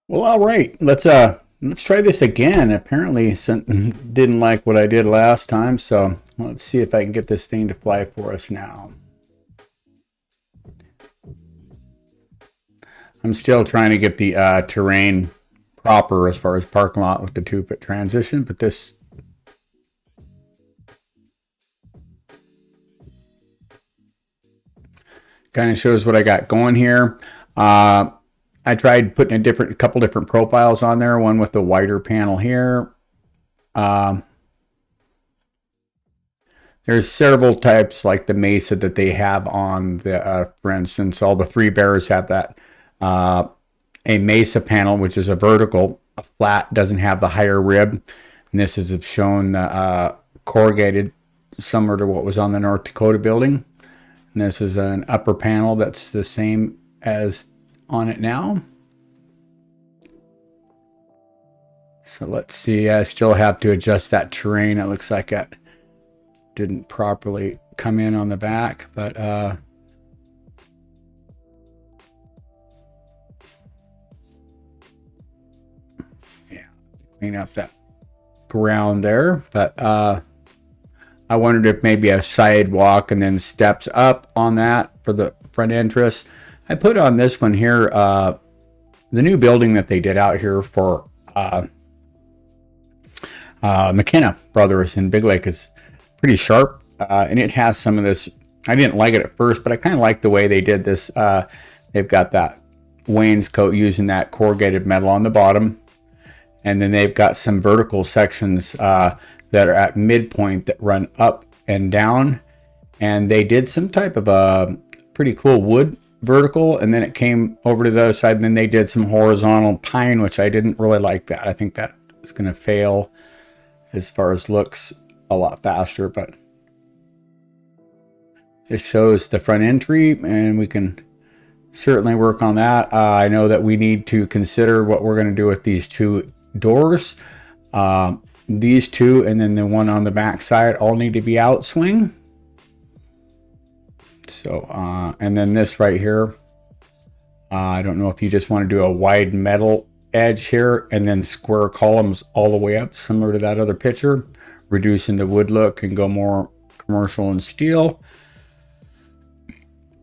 Well, all right. Let's try this again. Apparently, didn't like what I did last time, so let's see if I can get this thing to fly for us now. I'm still trying to get the terrain proper as far as parking lot with the 2-foot transition, but this kind of shows what I got going here. I tried putting a couple different profiles on there. One with the wider panel here. There's several types like the Mesa that they have on the, for instance, all the 3Bears have that a Mesa panel, which is a vertical. A flat doesn't have the higher rib. And this is shown corrugated, similar to what was on the North Dakota building. And this is an upper panel that's the same as on it now. So let's see. I still have to adjust that terrain. It looks like it didn't properly come in on the back, but yeah, clean up that ground there. But I wondered if maybe a sidewalk and then steps up on that for the front entrance. I put on this one here the new building that they did out here for McKenna Brothers in Big Lake is pretty sharp, and it has some of this. I didn't like it at first, but I kind of like the way they did this. They've got that wainscot using that corrugated metal on the bottom, and then they've got some vertical sections that are at midpoint that run up and down, and they did some type of a pretty cool wood vertical, and then it came over to the other side, and then they did some horizontal pine, which I didn't really like that. I think that is going to fail as far as looks a lot faster, but it shows the front entry, and we can certainly work on that. I know that we need to consider what we're going to do with these two doors. These two and then the one on the back side all need to be out swing. So, and then this right here, I don't know if you just want to do a wide metal edge here and then square columns all the way up, similar to that other picture, reducing the wood look and go more commercial and steel.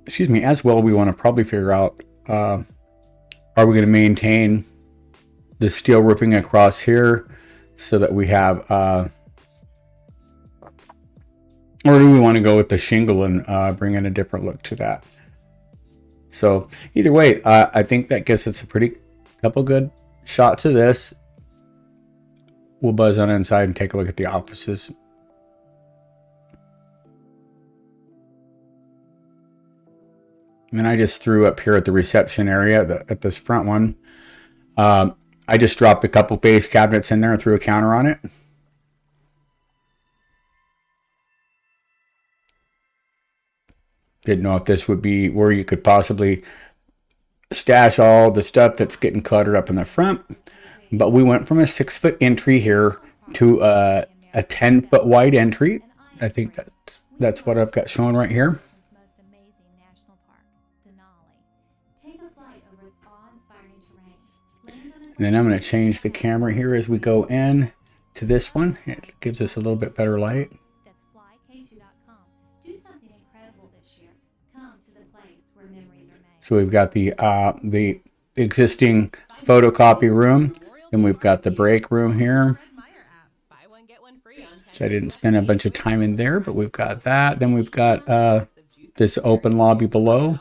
Excuse me. As well, we want to probably figure out, are we going to maintain the steel roofing across here so that we have, or do we want to go with the shingle and bring in a different look to that? So either way, I think that gives us a pretty couple good shots of this. We'll buzz on inside and take a look at the offices. And then I just threw up here at the reception area, at this front one. I just dropped a couple base cabinets in there and threw a counter on it. Didn't know if this would be where you could possibly stash all the stuff that's getting cluttered up in the front. But we went from a 6-foot entry here to a 10-foot wide entry. I think that's what I've got shown right here. And then I'm going to change the camera here as we go in to this one. It gives us a little bit better light. So we've got the existing photocopy room, and we've got the break room here, which I didn't spend a bunch of time in there, but we've got that. Then we've got this open lobby below.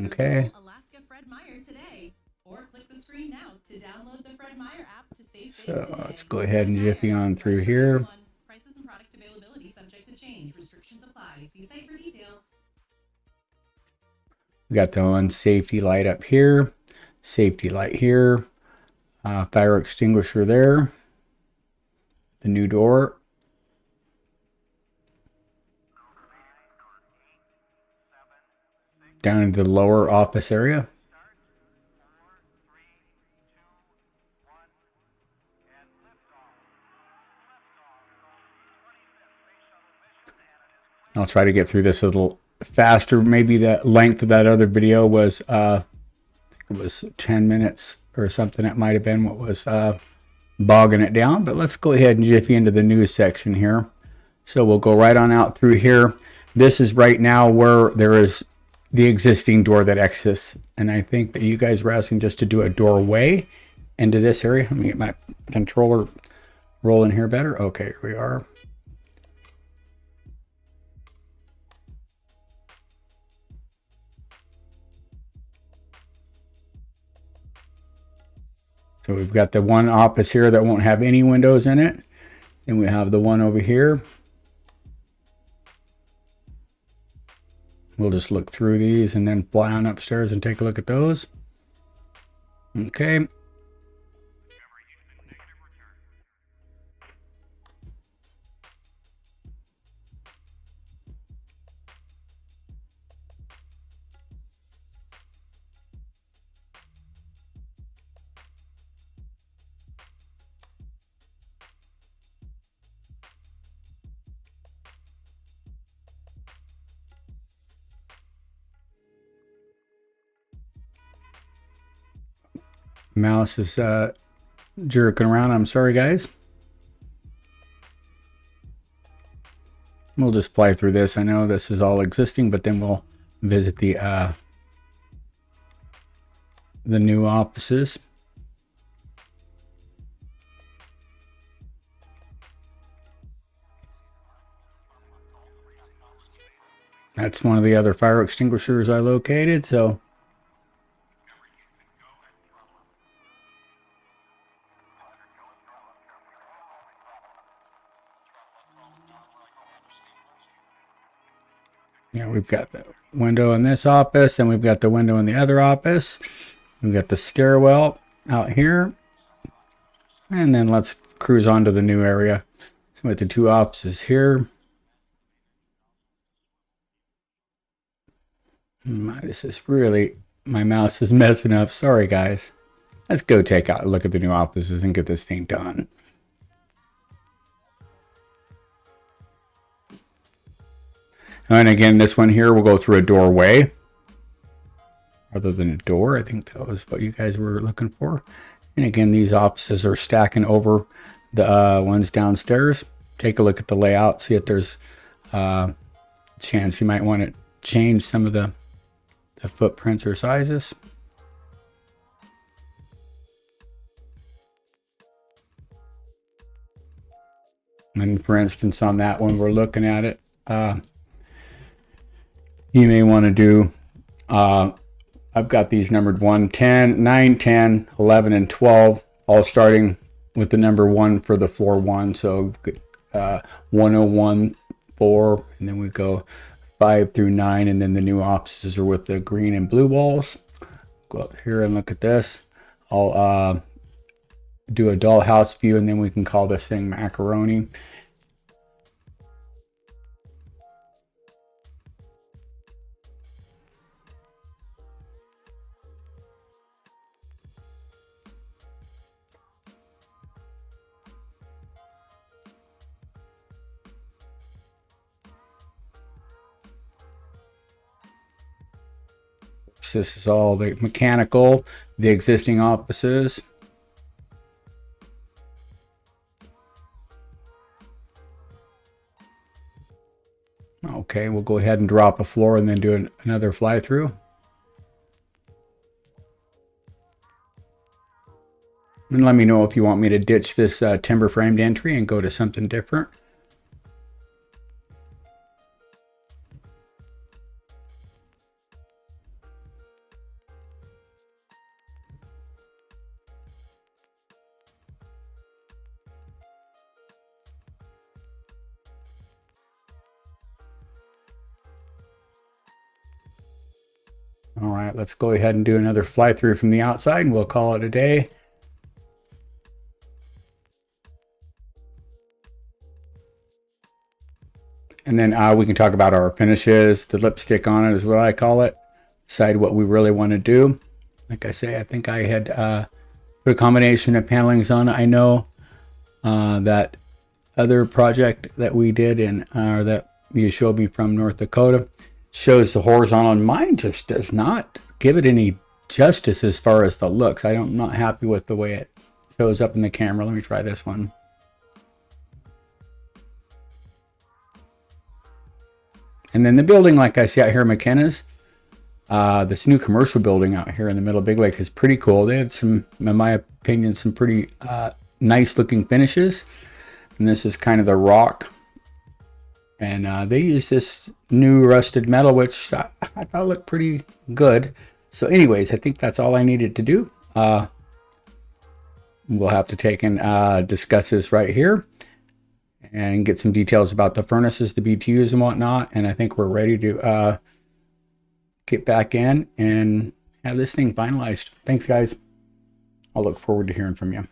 Okay. So let's go ahead and jiffy on through here. We got the one safety light up here, safety light here, fire extinguisher there, the new door. Down into the lower office area. I'll try to get through this a little faster. Maybe the length of that other video was It was 10 minutes or something. That might have been what was bogging it down. But let's go ahead and jiffy into the news section here. So we'll go right on out through here. This is right now where there is the existing door that exists. And I think that you guys were asking just to do a doorway into this area. Let me get my controller rolling here better. Okay, here we are. So we've got the one office here that won't have any windows in it. And we have the one over here. We'll just look through these and then fly on upstairs and take a look at those. Okay. Mouse is jerking around. I'm sorry, guys. We'll just fly through this. I know this is all existing, but then we'll visit the new offices. That's one of the other fire extinguishers I located, so yeah, we've got the window in this office, and we've got the window in the other office. We've got the stairwell out here. And then let's cruise on to the new area. So with the two offices here. This is really, my mouse is messing up. Sorry, guys. Let's go take a look at the new offices and get this thing done. And again, this one here will go through a doorway. Rather than a door, I think that was what you guys were looking for. And again, these offices are stacking over the ones downstairs. Take a look at the layout, see if there's a chance you might want to change some of the footprints or sizes. And for instance, on that one, we're looking at it. You may want to do, I've got these numbered 1, 10, 9, 10, 11, and 12, all starting with the number 1 for the floor 1. So 101, 4, and then we go 5 through 9, and then the new offices are with the green and blue walls. Go up here and look at this. I'll do a dollhouse view, and then we can call this thing macaroni. This is all the mechanical, the existing offices. Okay, we'll go ahead and drop a floor and then do another fly through. And let me know if you want me to ditch this timber framed entry and go to something different. All right, let's go ahead and do another fly through from the outside, and we'll call it a day. And then we can talk about our finishes. The lipstick on it is what I call it. Decide what we really want to do. Like I say, I think I had put a combination of panelings on it. I know that other project that we did that you showed me from North Dakota shows the horizontal, and mine just does not give it any justice as far as the looks. I'm not happy with the way it shows up in the camera. Let me try this one. And then the building, like I see out here in McKenna's, this new commercial building out here in the middle of Big Lake is pretty cool. They have some, in my opinion, some pretty nice looking finishes. And this is kind of the rock. And they use this new rusted metal, which I thought looked pretty good. So anyways, I think that's all I needed to do. We'll have to take and discuss this right here and get some details about the furnaces, the BTUs and whatnot. And I think we're ready to get back in and have this thing finalized. Thanks, guys. I'll look forward to hearing from you.